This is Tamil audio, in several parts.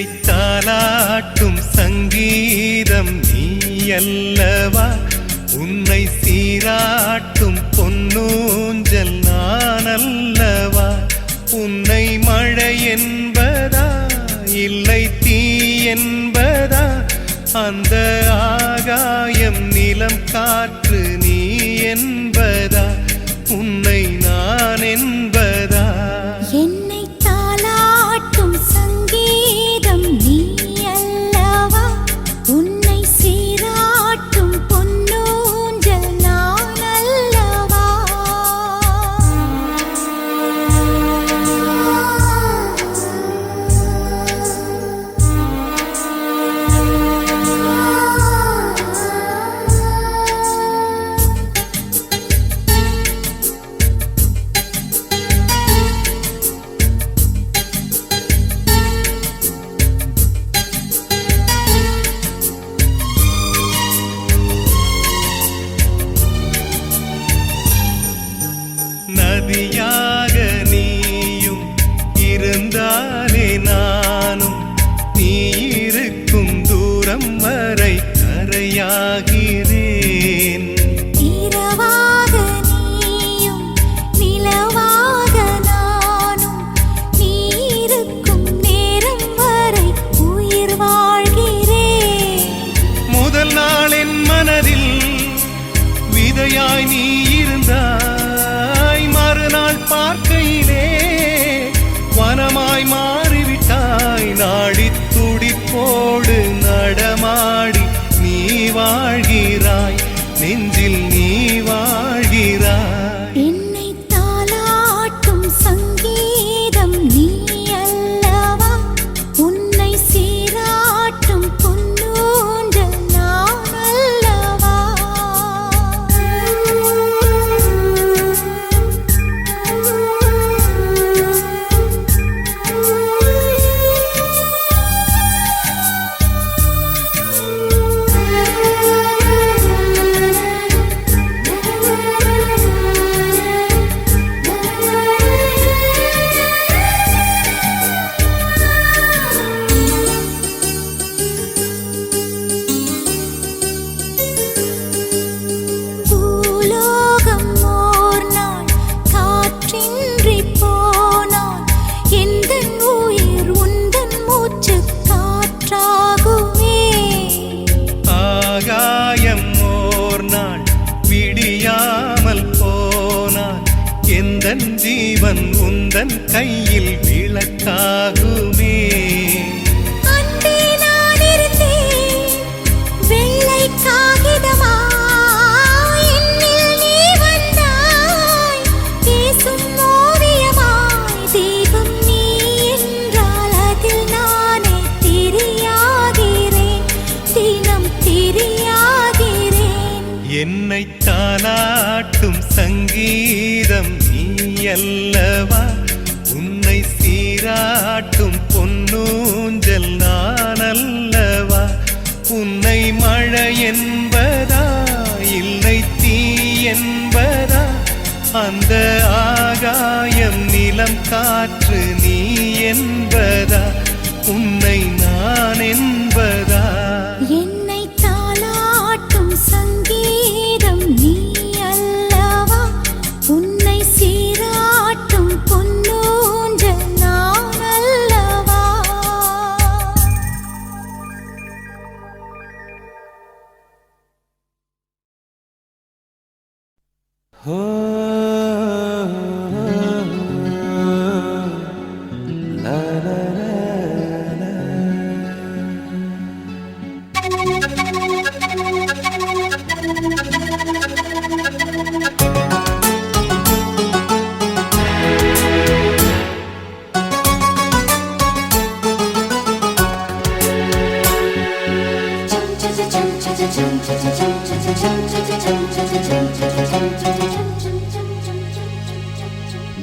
என்னை தாலாட்டும் சங்கீதம் நீ அல்லவா, உன்னை சீராட்டும் பொன்னூஞ்சல் நான் அல்லவா. உன்னை மழை என்பதா இல்லை தீ என்பதா, அந்த ஆகாயம் நிலம் காற்று நீ என்பதா, உன்னை நான் என்பதா. என்னை தாலாட்டும் சங்கீதம் நீ அல்லவா, உன்னை சீராட்டும் பொன்னூஞ்சல் நான் அல்லவா. நதியாக நீயும் இருந்தாலே நானும், நீ இருக்கும் தூரம் வரை கரையாகிறேன். இரவாக நீயும் நிலவாக நானும், நீ இருக்கும் நேரம் வரை உயிர் வாழ்கிறேன். முதல் நாள் என் மனதில் விதையாய் நீ இருந்தாய், மறுநாள் பார்க்கையிலே வனமாய் மாறிவிட்டாய். நாடி துடிப்போடு நடமாடி நீ வாழ்கிறாய், நெஞ்சில் நீ வாழ்கிறாய். என்னை தாலாட்டும் சங்கீதம் நீ அல்லவா, உன்னை சீராட்டும் பொன்னூஞ்சல் நான் அல்லவா. பூலோகம் ஓர் நாள் காற்றின்றி போனால், எந்தன் உயிர் உந்தன் மூச்சு காற்றாகுமே. ஆகாயம் ஓர் நாள் விடியாமல் போனால், எந்தன் ஜீவன் உந்தன் கையில் விளக்காகுமே. அன்பே நான் இருந்தேன் வெள்ளை காகிதமாய், என்னில் நீ வந்தாய் பேசும் ஓவியமாய். தீபம் நீ என்றால் அதில் நானே திரியாகிறேன், தினம் திரியாகிறேன். என்னை தாலாட்டும் சங்கீதம் நீ அல்லவா, உன்னை சீராட்டும் பொன்னூஞ்சல் நான் அல்லவா. உன்னை மழை என்பதா இல்லை தீ என்பதா, அந்த ஆகாயம் நிலம் காற்று நீ என்பதா, உன்னை நான் என்பதா. என்னை தாலாட்டும் சங்கீதம் நீ அல்லவா, உன்னை சீராட்டும் பொன்னூஞ்சல் நான் அல்லவா.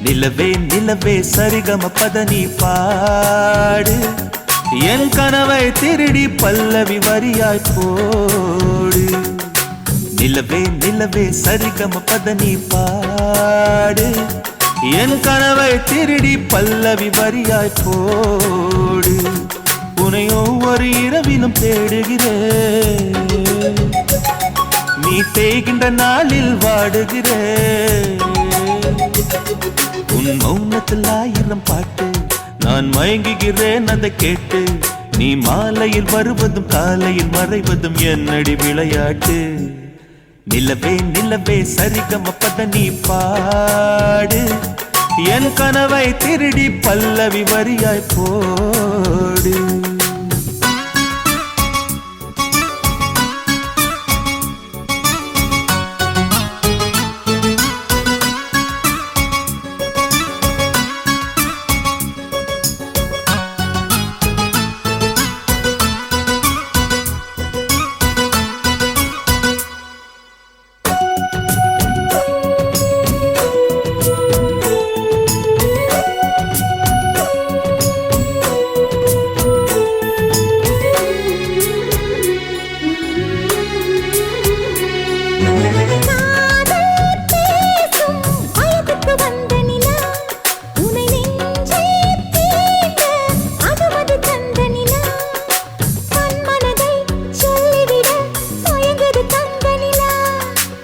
நிலவே நிலவே சரிகம பதனி பாடு, என் கனவை திருடி பல்லவி வரியாய் போடு. நிலவே நிலவே சரிகம பதனி பாடு, என் கனவை திருடி பல்லவி வரியாய் போடு. உன்னை ஒவ்வொரு இரவிலும் தேடுகிறேன். நீ தேய்கின்ற நாளில் வாடுகிறேன். உன் மௌனத்தில் 1000 பாட்டு நான் மயங்குகிறேன் அதை கேட்டு. நீ மாலையில் வருவதும் காலையில் மறைவதும் என்னடி விளையாட்டு. நிலவே நிலவே சரிகம பத நீ பாடு. என் கனவை திருடி பல்லவி வரியாய் போடு.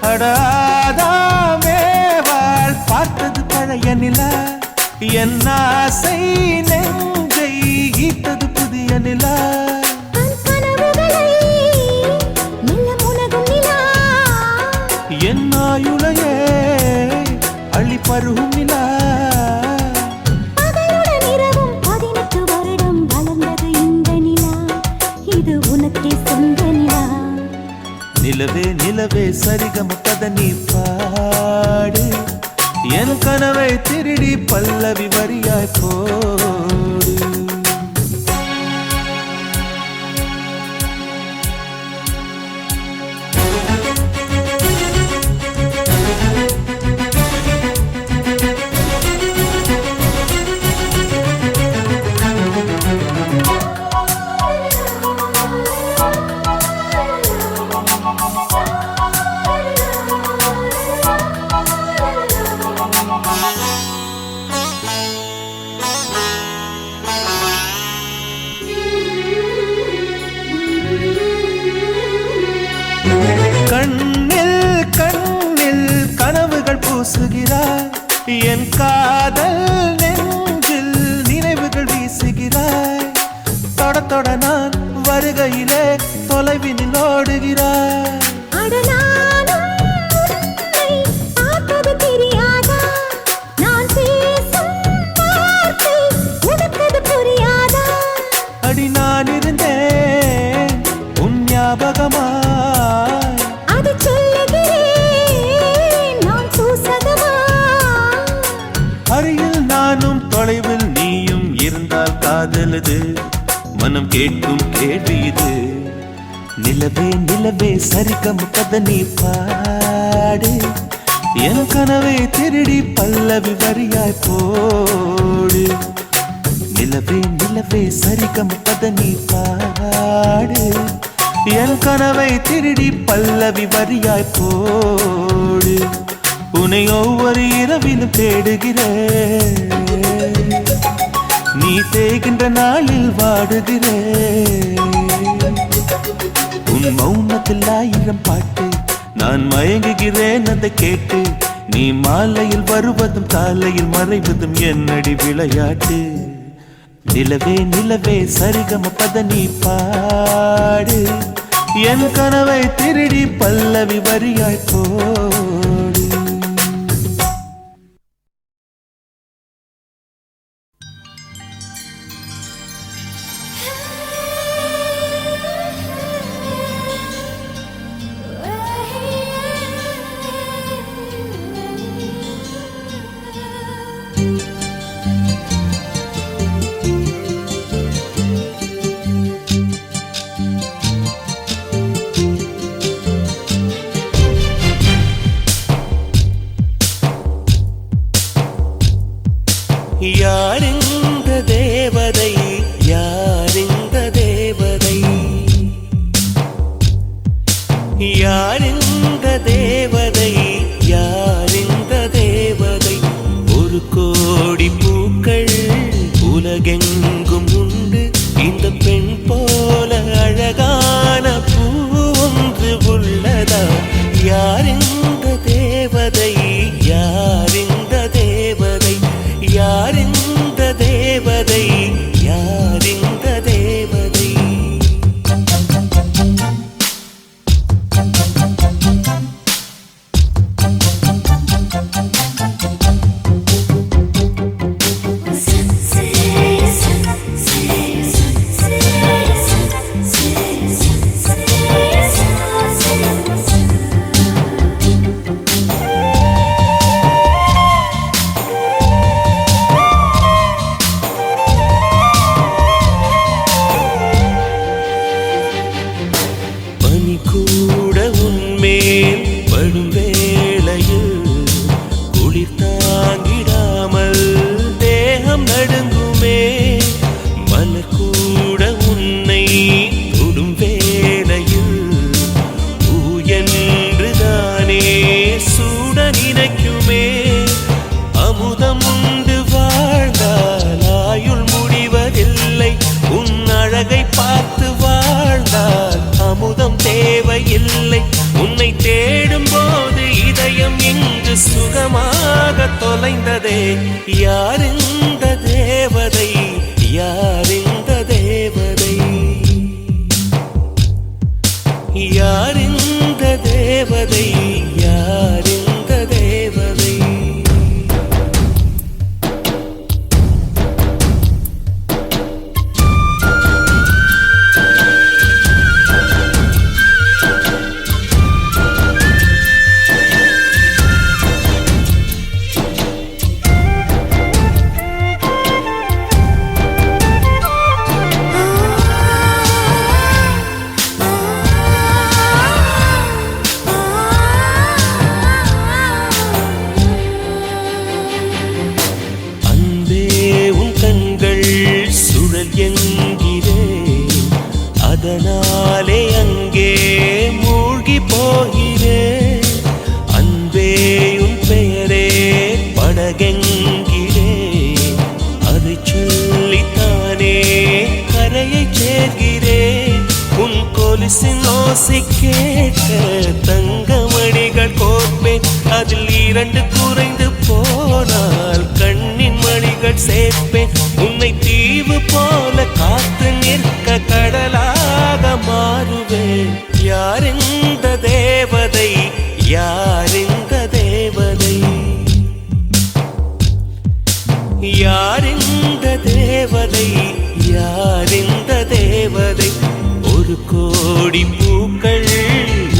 அடாதாமேவாள் பார்த்தது பழைய நிலா. என் ஆசை நெஞ்சை ஈட்டது புதிய நிலா. என் ஆயுளையே அள்ளி பருகும் நிலா. நிலவே நிலவே சரிகம பத நீ பாடு. என் கனவை திருடி பல்லவி வரியாய் போடு. கண்ணில் கண்ணில் கனவுகள் பூசுகிறாய். என் காதல் நெஞ்சில் நினைவுகள் வீசுகிறாய். தொட தொட நான் வருகையிலே தொலைவினில் ஓடுகிறாய். அடி நான் இருந்தேன் உன் ஞாபகமா. அருகில் நானும் தொலைவில் நீயும் இருந்தால் காதலது மனம் கேட்கும் கேள்வி இது. நிலவே நிலவே சரிகம பத நீ பாடு. என் கனவை திருடி பல்லவி வரியாய் போடு. நிலவே நிலவே சரிகம பத நீ பாடு. என் கனவை திருடி பல்லவி வரியாய் போடு. உன்னை ஒவ்வொரு இரவிலும் தேடுகிறேன். நீ தேய்கின்ற நாளில் வாடுகிறேன். உன் மௌனத்தில் 1000 பாட்டு நான் மயங்குகிறேன் அதை கேட்டு. நீ மாலையில் வருவதும் காலையில் மறைவதும் என்னடி விளையாட்டு. நிலவே நிலவே சரிகம பத நீ பாடு. என் கனவை திருடி பல்லவி வரியாய் போடு. யார் இந்த தேவதை, யார் இந்த தேவதை, யார் இந்த தேவதை, யார் இந்த தேவதை. என்கிறேன், அதனாலே அங்கே மூழ்கி போகிறேன். அன்பே உன் பெயரே படகென்கிறேன், அதை சொல்லித்தானே கரையை சேர்கிறேன். உன் கொலுசின் ஓசை கேட்க தங்கமணிகள் கோர்ப்பேன், அதில் 2 குறைந்து போனால் கண்ணின் மணிகள் சேர்ப்பேன். உன்னை தீவு போல காத்து நிற்க கடலாக மாறுவேன். யார் இந்த தேவதை, யார் இந்த தேவதை, யார் இந்த தேவதை, யார் இந்த தேவதை. 1 கோடி பூக்கள்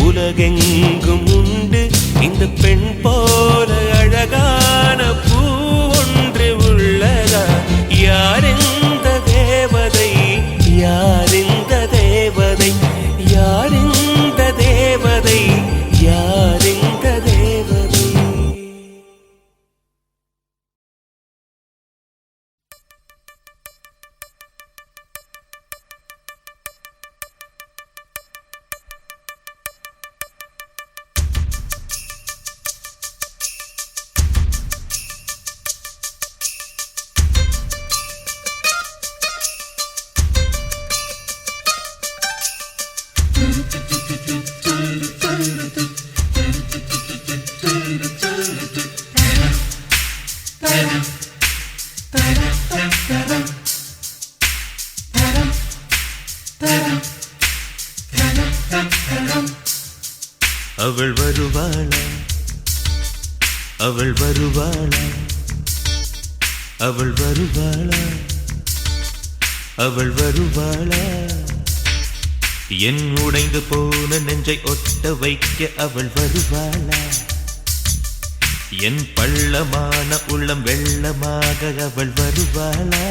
உலகெங்கும் உண்டு, இந்த பெண் போல அழகான பூ ஒன்று உள்ளதா? யார் இந்த தேவதை, யார் இந்த தேவதை, யார் இந்த தேவதை, யார் இந்த தேவதை. அவள் வருவாளா, அவள் வருவாளா, அவள் வருவாளா, அவள் வருவாளா. என் உடைந்து போன நெஞ்சை ஒட்ட வைக்க அவள் வருவாளா? என் பள்ளமான உள்ளம் வெள்ளமாக அவள் வருவாளா?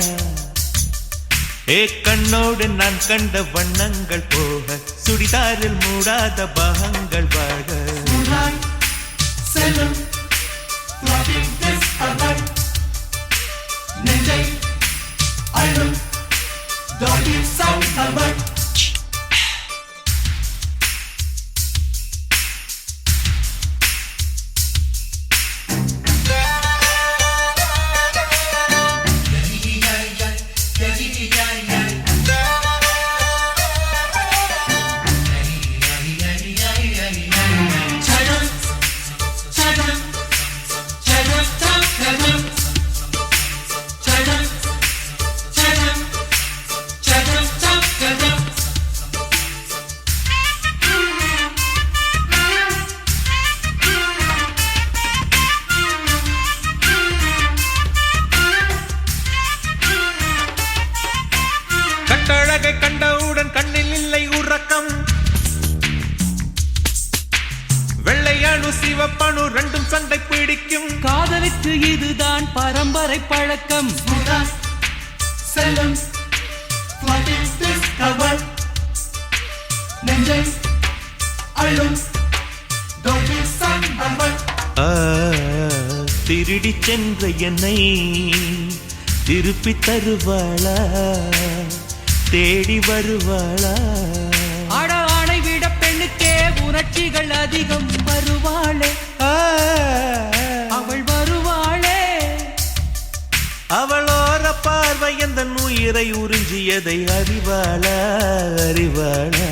கண்ணோடு நான் கண்ட வண்ணங்கள் போக, சுடிதாரில் மூடாத பாகங்கள் வாழ. செல்லும் நெஞ்சை அழும் கண்டவுடன் கண்ணில் இல்லை உறக்கம். வெள்ளையணு சிவப்பணு 2ம் சண்டை பிடிக்கும். காதலுக்கு இதுதான் பரம்பரை பழக்கம். செல்லும் நெஞ்சை அழும் திருடி சென்ற என்னை திருப்பி தருவாளா? தேடி வருவாளா? ஆணை விட பெண்ணுக்கே உணர்ச்சிகள் அதிகம். வருவாளே, அவள் வருவாளே. அவளோர பார்வை எந்த உயிரை உறிஞ்சியதை அறிவாளா? அறிவாளா?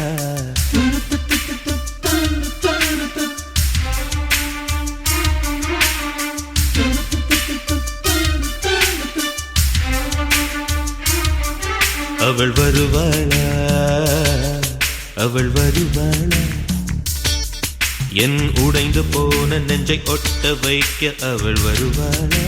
அவள் வருவாளா அவள் வருவாளா என் உடைந்து போன நெஞ்சை ஒட்ட வைக்க அவள் வருவாளா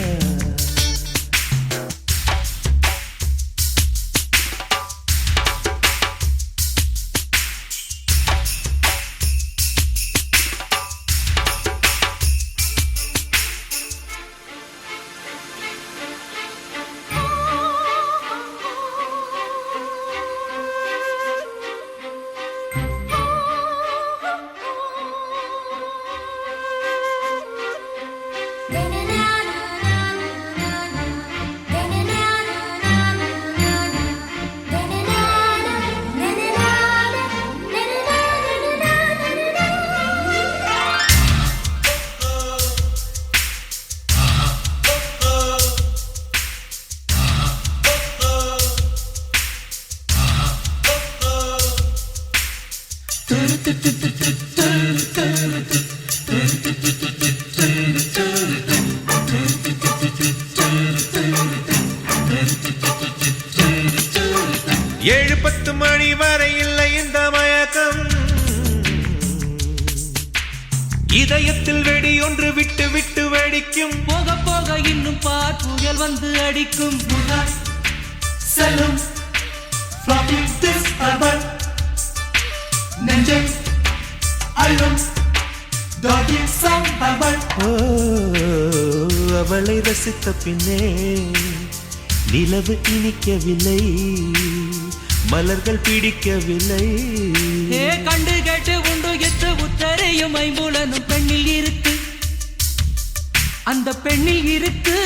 ஏழு 10 மணி வரை இல்லை இந்த மயக்கம் இதயத்தில் வெடி ஒன்று விட்டு விட்டு வெடிக்கும் போக போக இன்னும் பார் புயல் வந்து அடிக்கும் செல்லும் நெஞ்சை அழும் அவளை ரசித்த பின்னே நிலவு இனிக்கவில்லை மலர்கள் பிடிக்கவில்லை கண்டு கேட்டு உண்டு எத்து உத்தரையும் ஐம்புலனும் பெண்ணில் இருக்கு அந்த பெண்ணில் இருக்கு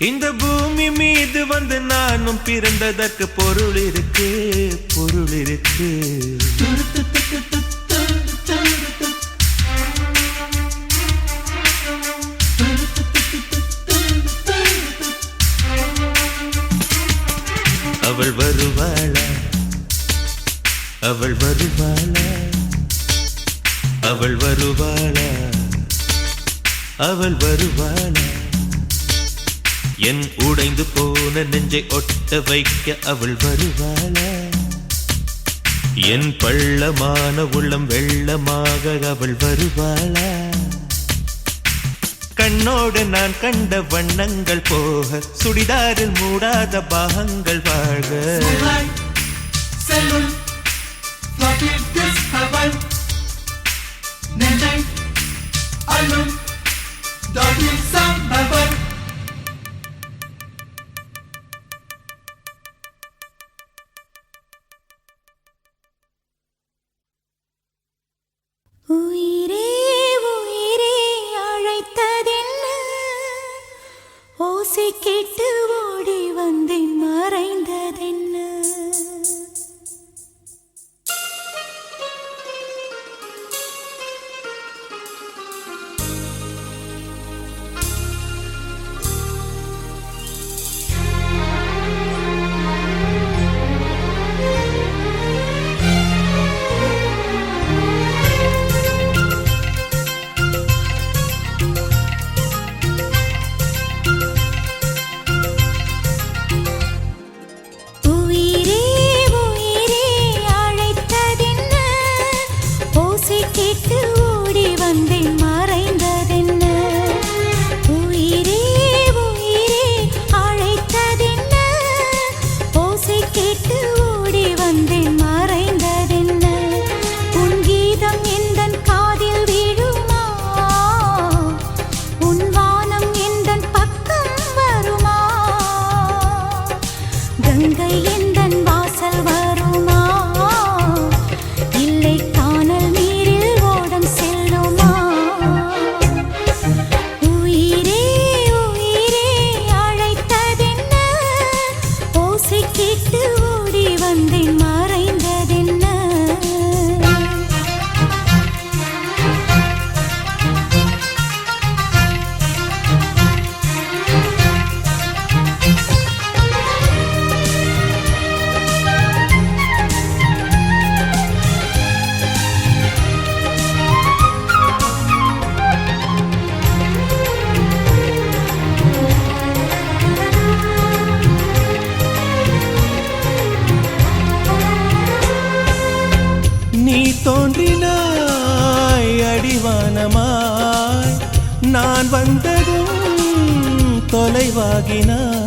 இந்த பூமி மீது வந்து நானும் பிறந்ததற்கு பொருள் இருக்கு பொருள் இருக்கு அவள் வருவாளா அவள் வருவாளா அவள் வருவாளா அவள் வருவாளா என் உடைந்து போன நெஞ்சை ஒட்ட வைக்க அவள் வருவாளா என் பள்ளமான உள்ளம் வெள்ளமாக அவள் வருவாளா கண்ணோடு நான் கண்ட வண்ணங்கள் போக சுடிதாரில் மூடாத பாகங்கள் வாழ்க உயிரே உயிரே அழைத்ததென்ன ஓசை கேட்டு ஓடி வந்தேன் மறைந்ததென்ன நான் வந்ததும் தொலைவாகினாய்.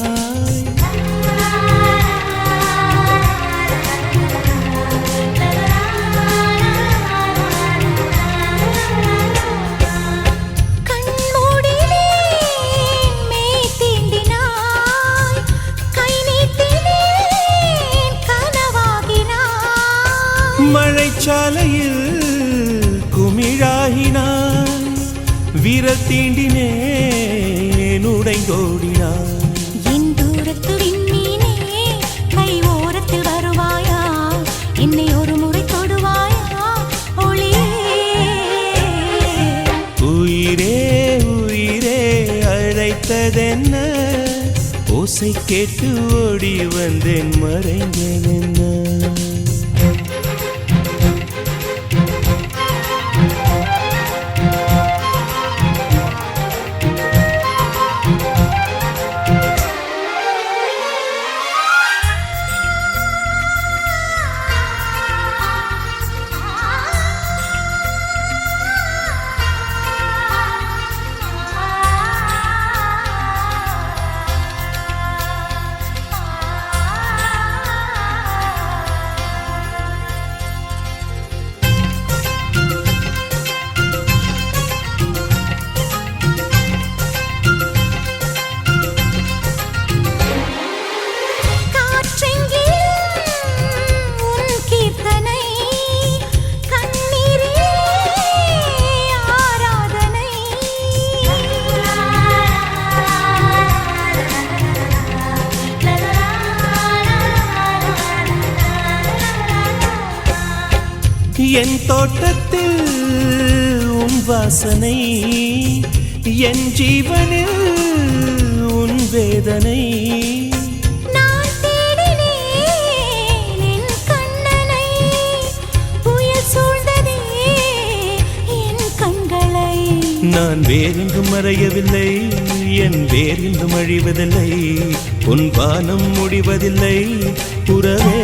மழைச்சாலையில் குமிழாகினாய், விரல் தீண்டினேன் உடைந்தோடினாய். என் தூரத்து விண்மீனே, கை ஓரத்தில் வருவாயா, என்னை ஒரு முறை தொடுவாயா ஒளியே. உயிரே உயிரே அழைத்ததென்ன, ஓசை கேட்டு ஓடி வந்தேன் மறைந்ததென்ன. என் தோட்டத்தில் உன் வாசனை, என் ஜீவனில் உன் வேதனை. நான் தேடினேன் என் கண்ணனை, புயல் சூழ்ந்ததே என் கண்களை. நான் வேறெங்கும் மறையவில்லை, என் வேறெங்கும் அழிவதில்லை, உன் வானம் முடிவதில்லை புறவே.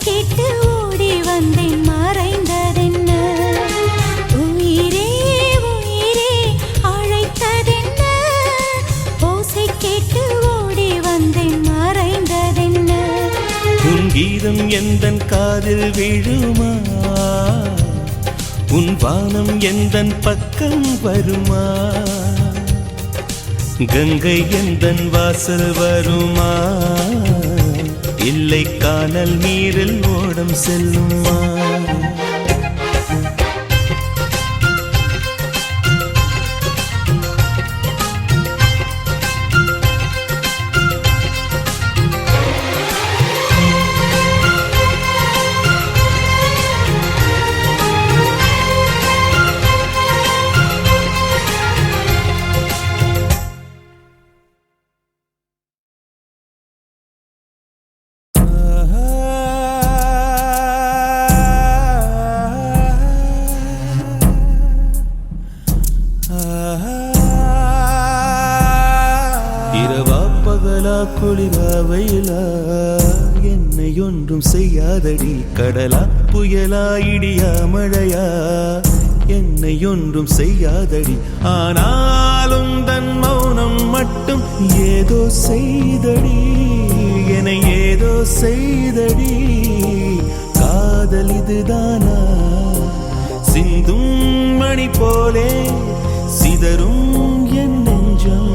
கேட்டு ஓடி வந்தேன் மறைந்ததென்ன, உயிரே உயிரே அழைத்ததென்ன, ஓசை கேட்டு ஓடி வந்தேன் மறைந்ததென்ன. உன் கீதம் எந்தன் காதில் விழுமா, உன் வானம் எந்தன் பக்கம் வருமா, கங்கை எந்தன் வாசல் வருமா, இல்லை கானல் நீரில் ஓடம் செல்லுமா. இரவா பகலா குளிரா வெயிலா என்னை ஒன்றும் செய்யாதடி, கடலா புயலா இடியா மழையா என்னை ஒன்றும் செய்யாதடி. ஆனாலும் தன் மௌனம் மட்டும் ஏதோ செய்தடி, என ஏதோ செய்தடி. காதல் இதுதானா, சிந்தும் மணி போலே சிதறும் என் நெஞ்சம்.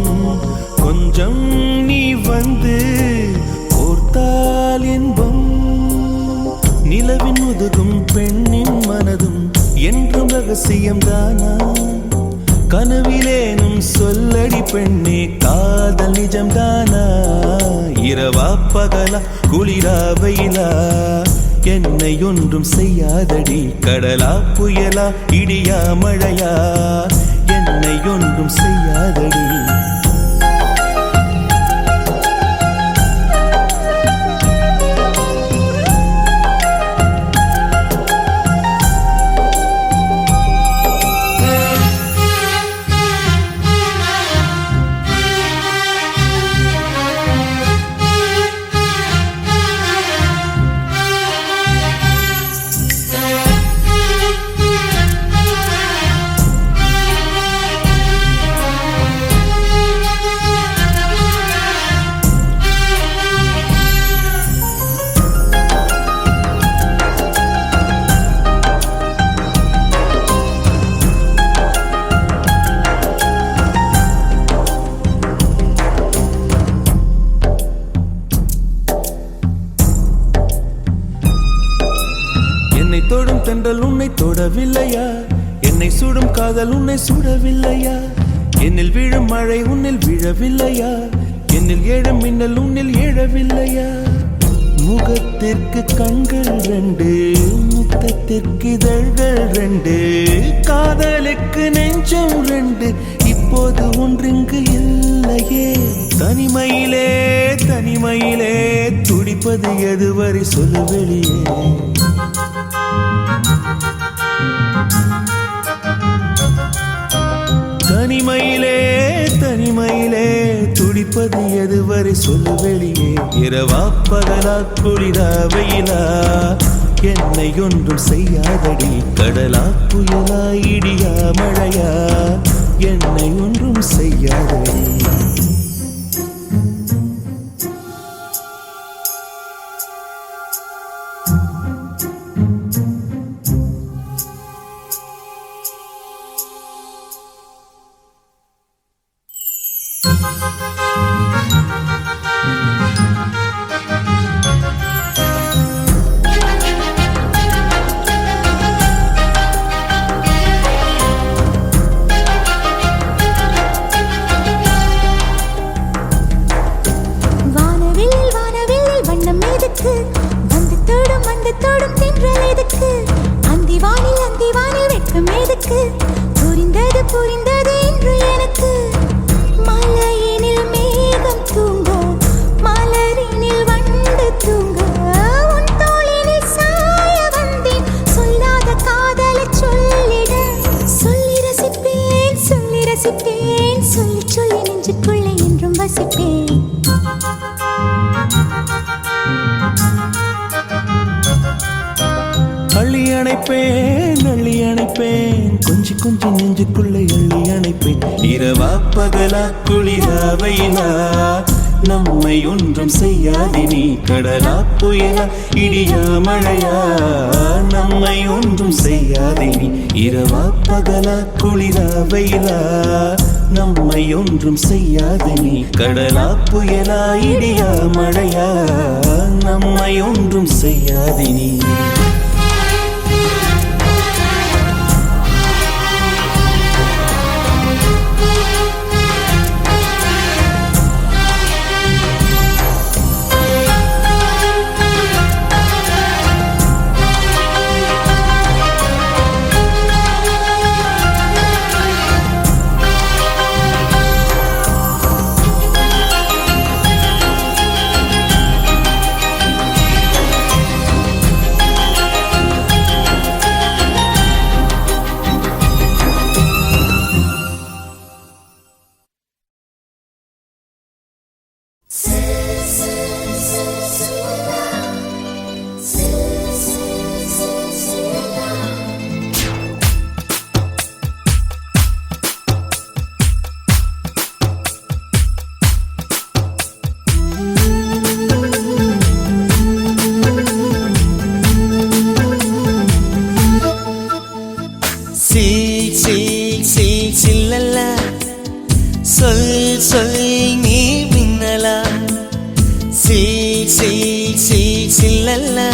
கொஞ்சம் நீ வந்து கோர்த்தால் இன்பம், நிலவின் முதுகும் பெண்ணின் மனதும் என்றும் ரகசியம்தானா. கனவிலேனும் சொல்லடி பெண்ணே, காதல் நிஜம்தானா. இரவா பகலா குளிரா வெயிலா என்னை ஒன்றும் செய்யாதடி, கடலா புயலா இடியா மழையா என்னை ஒன்றும் செய்யாதடி. உன்னை தொடவில்லையா? என்னை சுடும் காதல் உன்னை சுடவில்லையா? என்னில் விழும் மழை உன்னில் விழவில்லையா? என்னில் ஏழும் மின்னல் உன்னில் எழவில்லையா? முகத்திற்கு கண்கள் ரெண்டு, முத்தத்திற்கு இதழ்கள் ரெண்டு, காதலுக்கு நெஞ்சம் ரெண்டு, இப்போது ஒன்றிங்கு இல்லையே. தனிமையிலே தனிமையிலே துடிப்பது எதுவரை சொல்லு வெளியே. தனிமையிலே தனிமையிலே துடிப்பது எதுவரை சொல்லு வெளியே. இரவா பகலா குளிரா வெயிலா என்னை ஒன்றும் செய்யாதடி. கடலா புயலா இடியா மழையா என்னை ஒன்றும் செய்யாதடி. வந்து தொடும் தென்றல் எதுக்கு? அந்திவானில் வெட்கம் எதுக்கு? புரிந்தது புரிந்தது என்று எனக்கு. மலையினில் மேகம் தூங்க, மலரினில் வண்டு தூங்க, உன் தோளினில் சாய வந்தேன். சொல்லாத காதலை சொல்லிட. சொல்லி ரசிப்பேன் சொல்லி ரசிப்பேன், சொல்லி சொல்லி நெஞ்சுக்குள்ளே என்றும் வசிப்பேன். அள்ளி அணைப்பேன் அள்ளி அணைப்பேன், கொஞ்சி கொஞ்சி நெஞ்சுக்குள்ளே அள்ளி அணைப்பேன். இரவா பகலா குளிரா வெயிலா நம்மை ஒன்றும் செய்யாது நீ. கடலா புயலா இடியா மழையா நம்மை ஒன்றும் செய்யாது நீ. இரவா பகலா குளிரா வெயிலா நம்மை ஒன்றும் செய்யாது நீ. கடலா புயலா இடியா மழையா நம்மை ஒன்றும் செய்யாது நீ. சொல் சொல் நீ மின்னலா, சில் சில் சில் சில்லல்லா.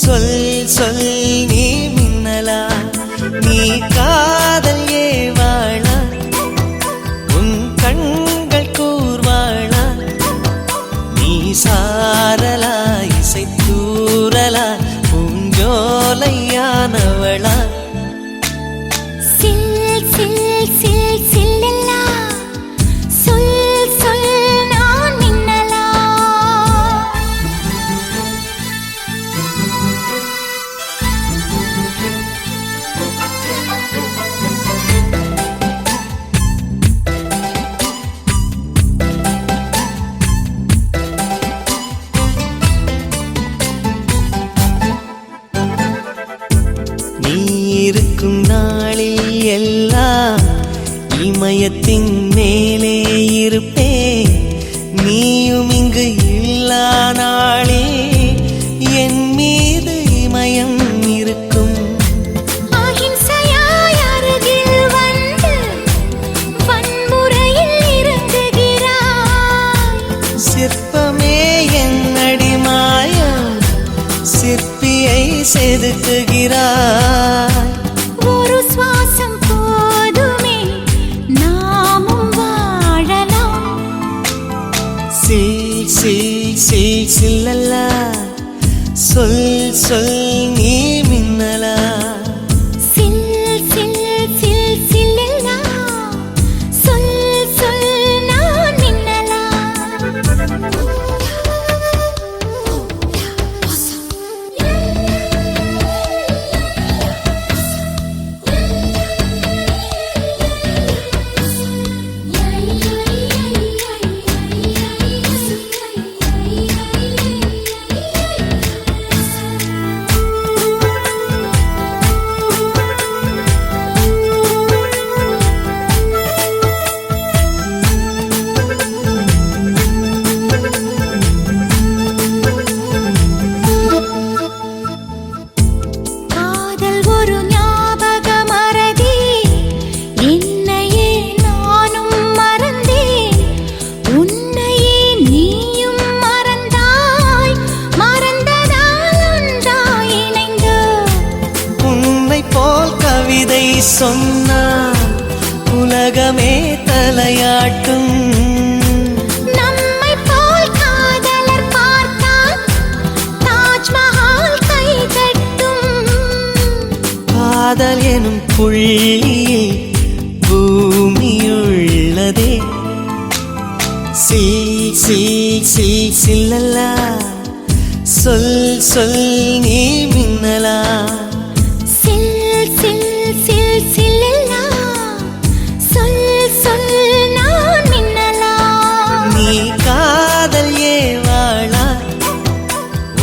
சொல் சொல் நீ மின்னலா, நீ காதல் ஏவாளா, உன் கண்கள் கூர்வாளா. நீ சாரலா இசை தூரலா, பூஞ்சோலையானவளா. இருக்கும் நாளில் எல்லாம் இமயத்தின் மேலே இருப்பேன். நீயும் இங்கு இல்லா நாளே என் மீது இமயம் இருக்கும். அகிம்சையாய் அருகில் வந்து வன்முறையில் இறங்குகிறாய். சிற்பமே என்னடி மாயம், சிற்பியை செதுக்குகிறாய். சில் சில் சில்லல்லா சொல் சொல் நீ மின்னலா சில் சில் சில் சில்லல்லா சொல் சொல் நான் மின்னலா காதல் ஒரு ஞாபக மறதி என்னையே நானும் மறந்தேன் உன்னையே நீயும் மறந்தாய் மறந்ததால் ஒன்றாய் இணைந்தோம் உன்னை போல் கவிதை சொன்னால் உலகமே தலையாட்டும் நம்மை போல் காதலர் பார்த்தால் தாஜ்மஹால் கை தட்டும் காதல் எனும் புள்ளியில் பூமியுள்ளதே சில் சில் சில் சில்லல்லா சொல் சொல் நீ மின்னலா சில் சில் சில் சில்லல்லா சொல் சொல் நான் மின்னலா நீ காதல் ஏவாளா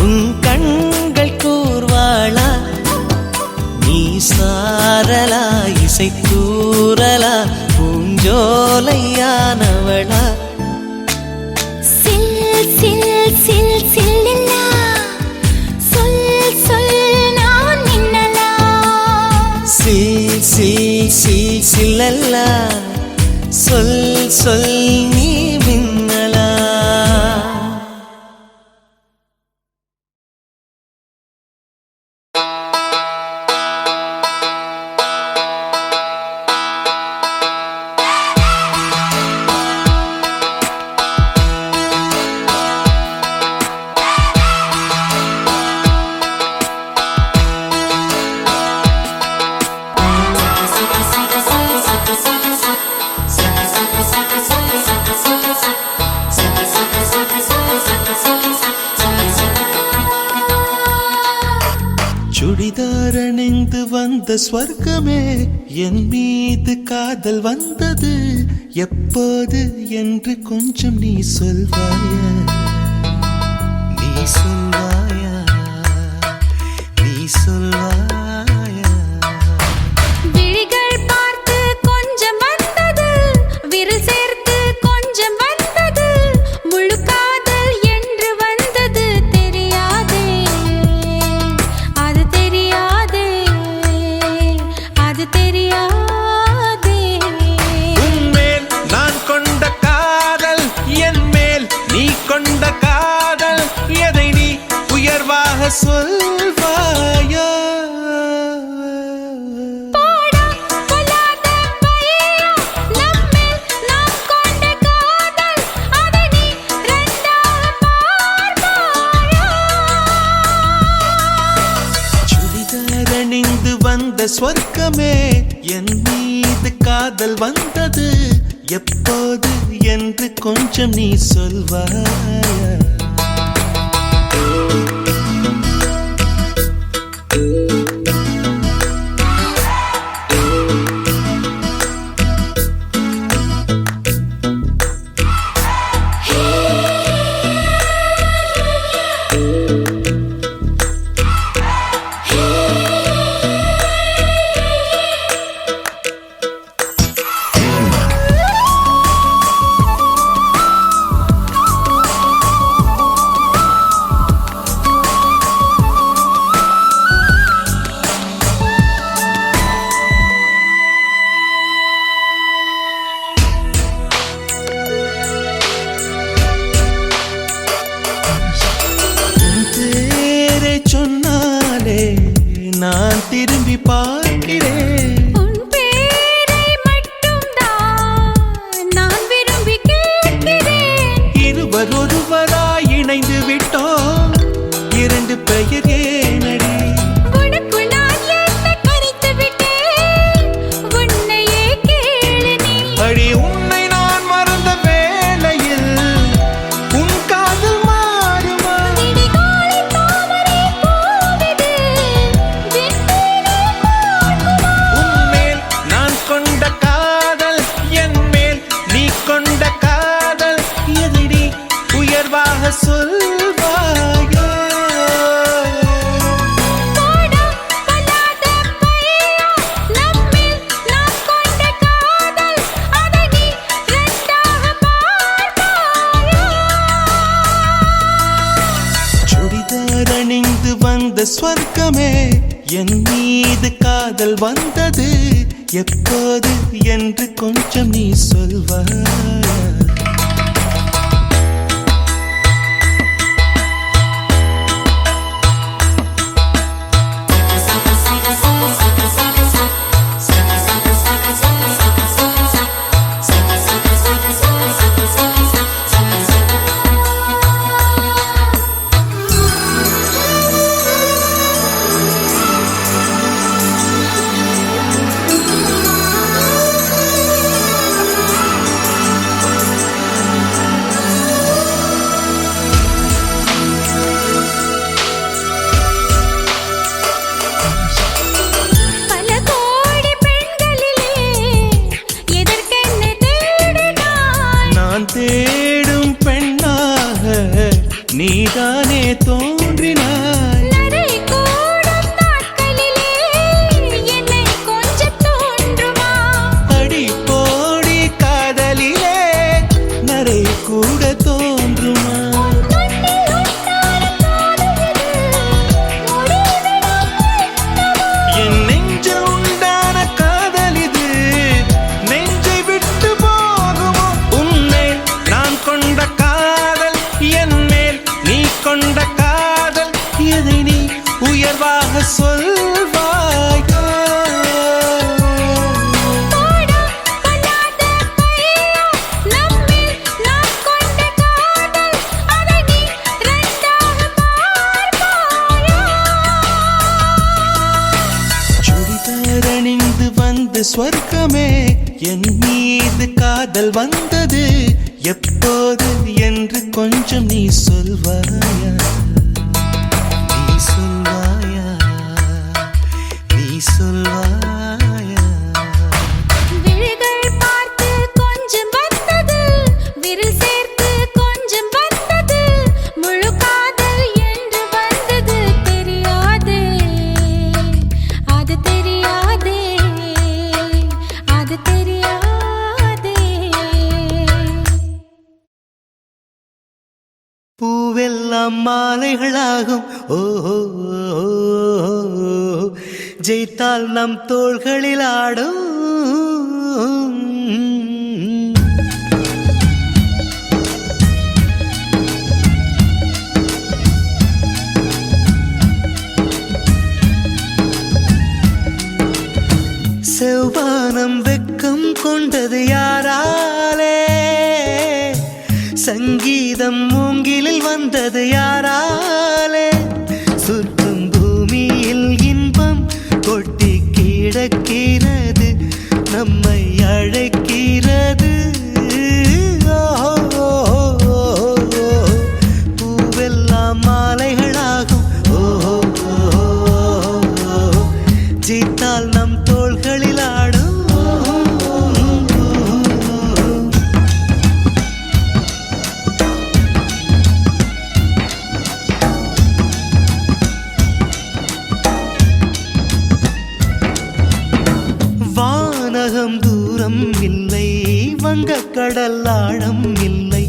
உன் கண்கள் கூர்வாளா நீ சாரலா இசை தூரலா பூஞ்சோலையானவளா சில் சில் சில் சில்லல்லா சொல் சொல் நான் மின்னலா சில் சில் சில் சில்லல்லா சொல் சொல் நீ மின்னலா சுடிதார் அணிந்து வந்த ஸ்வர்க்கமே என் மீது காதல் வந்தது எப்போது என்று கொஞ்சம் நீ சொல்வாயா நீ சொல்வாயா நீ சொல்வாயா விழிகள் பார்த்து கொஞ்சம் வந்தது விரல் சேர்த்து கொஞ்சம் வந்தது முழு காதல் என்று வந்தது தெரியாதே அது தெரியாதே அது தெரியாதே உன்மேல் நான் கொண்ட காதல் என் மேல் நீ கொண்ட காதல் எதை நீ உயர்வாக சொல்வாயா போடா கொல்லாத பையா நம்மேல் நாம் கொண்ட காதல் அதை நீ ரெண்டாக பார்ப்பாயா சுடிதார் அணிந்து வந்த ஸ்வர்க்கமே என் மீது காதல் வந்தது எப்போது என்று கொஞ்சம் நீ சொல்வாயா நான் திரும்பி பார்க்கிறேன். உன் பேரை மட்டும்தான் நான் விரும்பி கேட்கிறேன். இருவர் ஒருவரா ஸ்வர்க்கமே என் மீது காதல் வந்தது எப்போது என்று கொஞ்சம் நீ சொல்வாயா பல கோடி பெண்களிலே எதற்கென்ன தேடினாய் நான் தேடும் பெண்ணாக நீதானே தோன்றினாய் நரை கூடும் நாட்களிலே என்னை கொஞ்சம் தோன்றுமா அடி போடி காதலிலே நரை கூட தோன்றுமா கண்ணில் உண்டான காதல் இது முடிவிடம் என் நெஞ்சில் உண்டான காதல் இது நெஞ்சை விட்டு போகுமோ உன்மேல் நான் கொண்ட காதல் என் மேல் நீ கொண்ட காதல் எதை நீ உயர்வாக சொல்வாய் போடா பண்ணாத பையா நம்மில் நாம் கொண்ட காதல் அதை நீ ரெண்டாக பார்ப்பாயா சுடிதார் அணிந்து வந்த ஸ்வர்க்கமே என் மீது காதல் வந்தது எப்போது என்று கொஞ்சம் நீ சொல்வாயா நீ சொல்வாயா நீ சொல்வாயா விழிகள் பார்த்து கொஞ்சம் வந்தது விரல் சேர்த்து கொஞ்சம் வந்தது முழு காதல் என்று வந்தது தெரியாதே அது தெரியாதே அது தெரியாதே பூவெல்லாம் மாலைகளாகும் ஓஹோ ஜெயித்தால் நம் தோள்களில் ஆடும் செவ்வானம் வெக்கம் கொண்டது யாராலே சங்கீதம் மூங்கிலில் வந்தது யாராலே சுற்றும் பூமியில் இன்பம் கொட்டி கிடக்கிறது நம்மை அழைக்கிறது பூவெல்லாம் மாலைகளாகும் ஜீத்தால் நம் தோள்களில் ஆடும் வானகம் தூரம் இல்லை வங்கக்கடல் ஆழம் இல்லை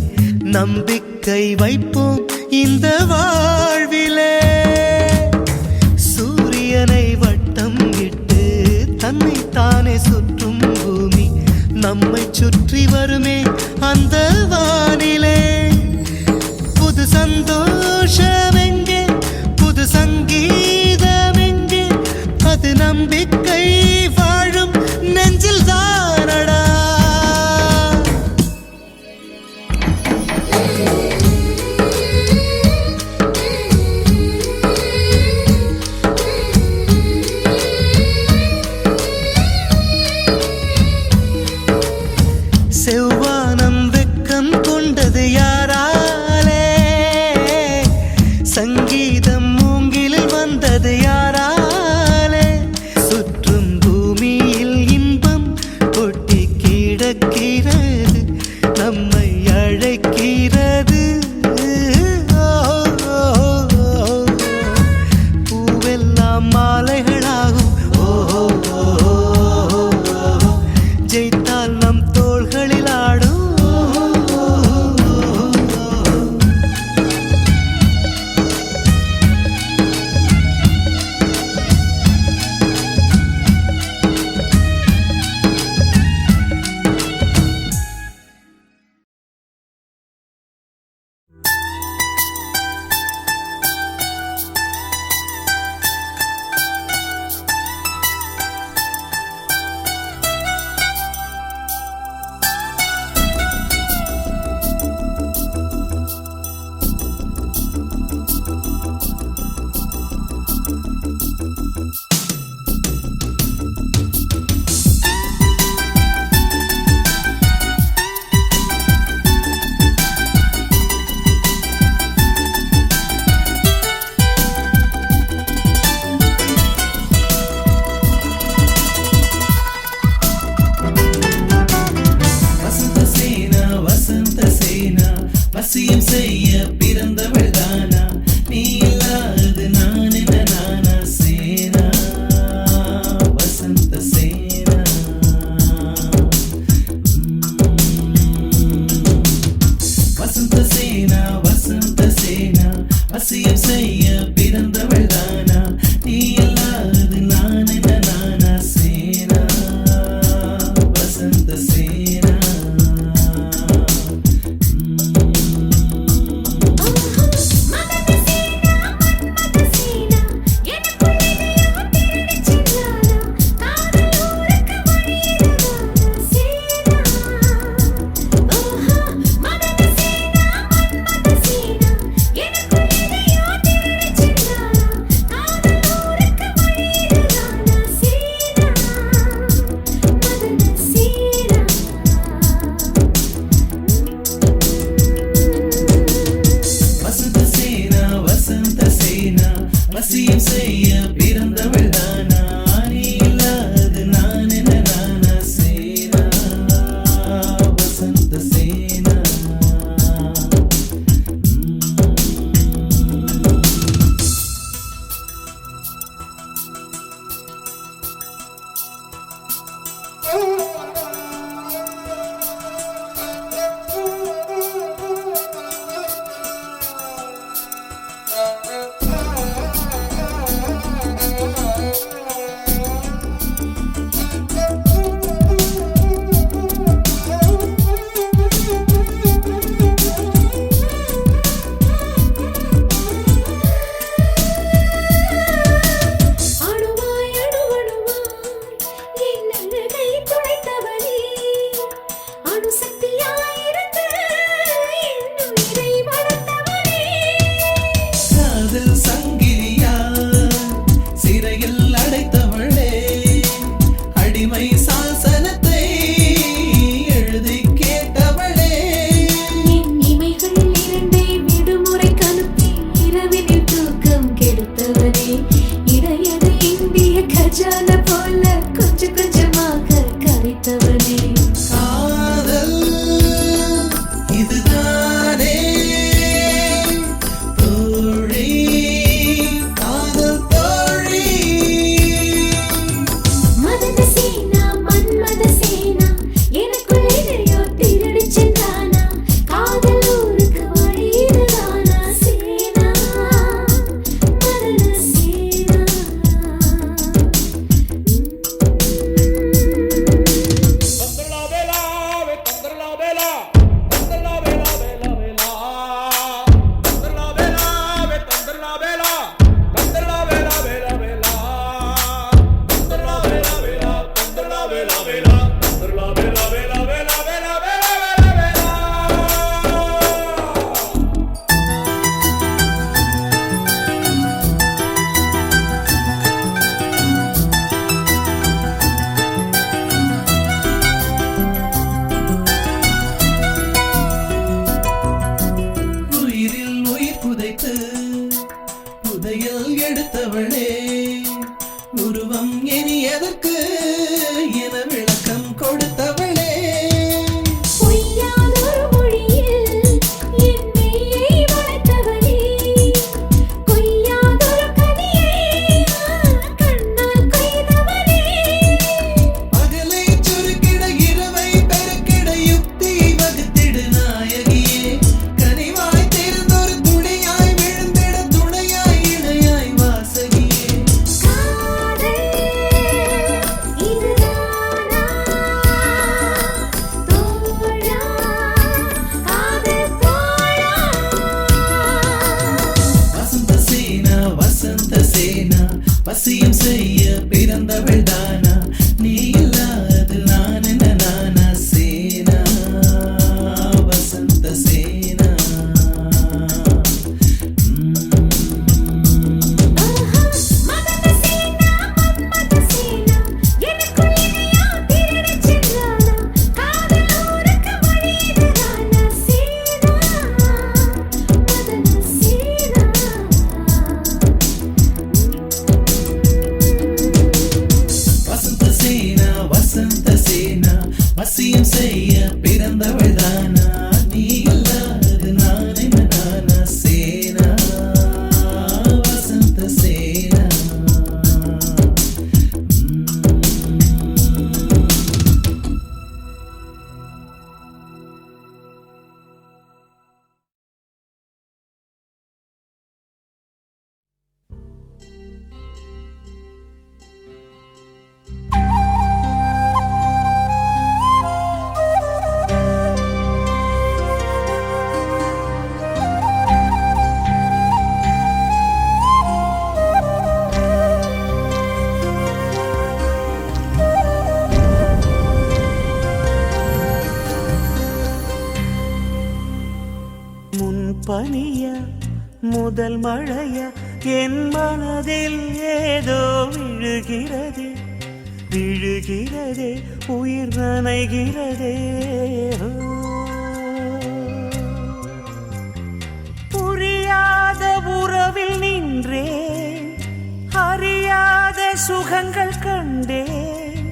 நம்பிக்கை வைப்போம் இந்த வாழ்விலே சூரியனை வட்டம் இட்டு தன்னை தானே சுற்றும் பூமி நம்மை சுற்றி வருமே அந்த வானிலே புது சந்தோஷம் எங்கே புது சங்கீதம் எங்கே அது நம்பிக்கை வாழும் நெஞ்சில் தானடா செவ்வானம் வெக்கம் கொண்டது யாராலே சங்கீதம் மூங்கிலில் வந்தது யாராலே சுற்று வசியம் செய்ய பிறந்தவள் தானா நீ இல்லாது நான் என்ன நானா சேனா வசந்த சேனா வசியம் செய்ய பிறந்தவள் தானா நீ இல்லாது நான் என்ன நானா சேனா வசந்த சேனா பனிய முதல் மழைய என் மனதில் ஏதோ விழுகிறதே விழுகிறதே உயிர் நனைகிறதே புரியாத உறவில் நின்றேன் அறியாத சுகங்கள் கண்டேன்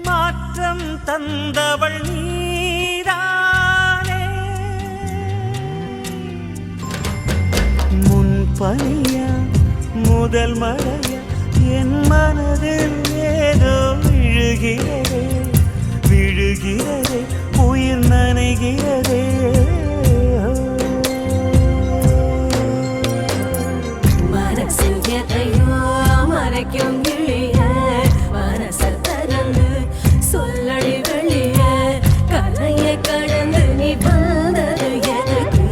மாற்றம் தந்தவள் நீதானே பனியா முதல் மழையா என் மனதில் ஏதோ விழுகிறதே விழுகிறதே உயிர் நனைகிறதே மனசில் எதையோ மறைக்கும் கிளிய மனசல் திறந்து சொல்லடி வெளிய கரையை கடந்து நீ வந்தது எதுக்கு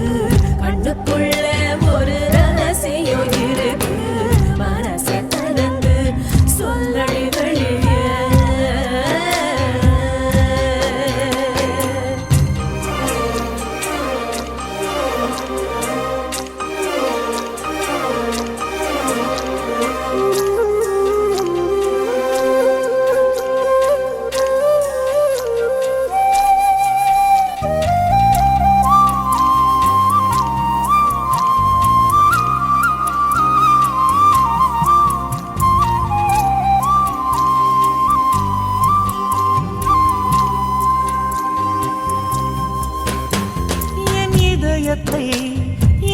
கண்ணுக்குள்ள ஒரு ரகசியம் இருக்கு மனசை திறந்து சொல்லடி வெளிய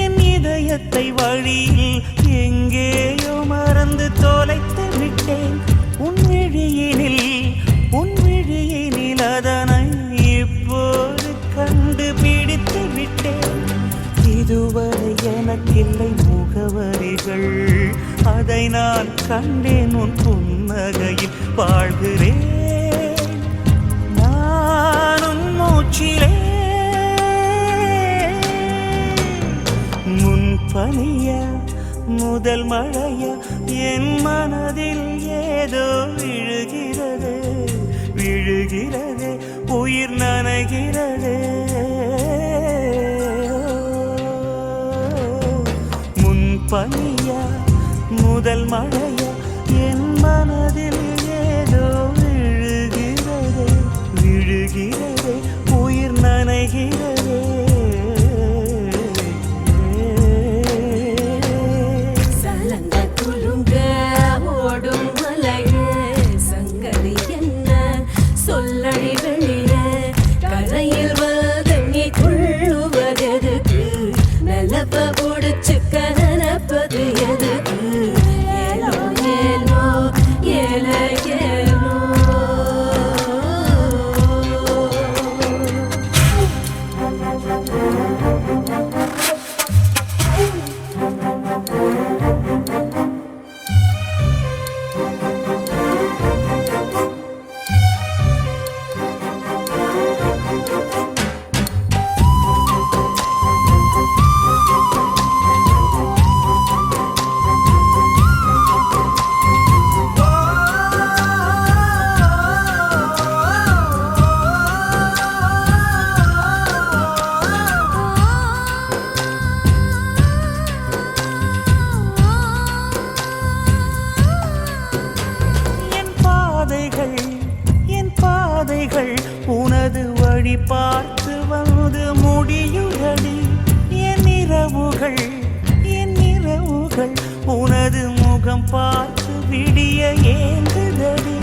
என் இதயத்தை வழியில் எங்கேயோ மறந்து தொலைத்து விட்டேன் உன் விழியினில் அதனை இப்போது கண்டுபிடித்து விட்டேன் இதுவரை எனக்கில்லை முகவரிகள் அதை நான் கண்டேன் உன் புன்னகையில் வாழ்கிறேன் நான் உன் மூச்சிலே பனியா முதல் மழையா என் மனதில் ஏதோ விழுகிறதே விழுகிறதே உயிர் நனைகிறதே முன் பனியா முதல் மழையா என் மனதில் ஏதோ விழுகிறதே விழுகிறதே உயிர் நனைகிறதே நிலப்ப முடிச்சு கனப்பது எதுக்கு ஏலோ முடியுதடி என் இரவுகள் உனது முகம் பார்த்து விடிய ஏங்குதடி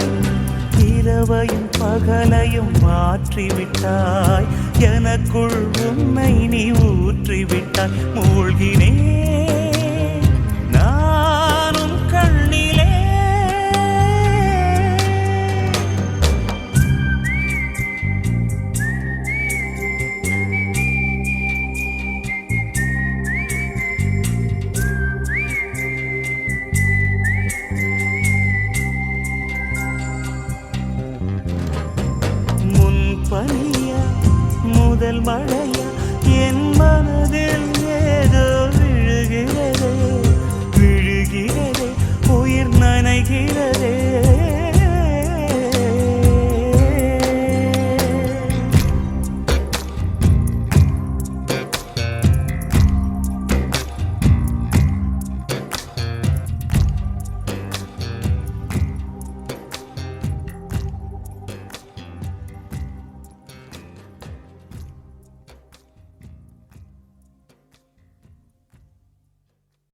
இரவையும் பகலையும் மாற்றிவிட்டாய் எனக்குள் உன்னை நீ ஊற்றிவிட்டாய் மூழ்கினேன்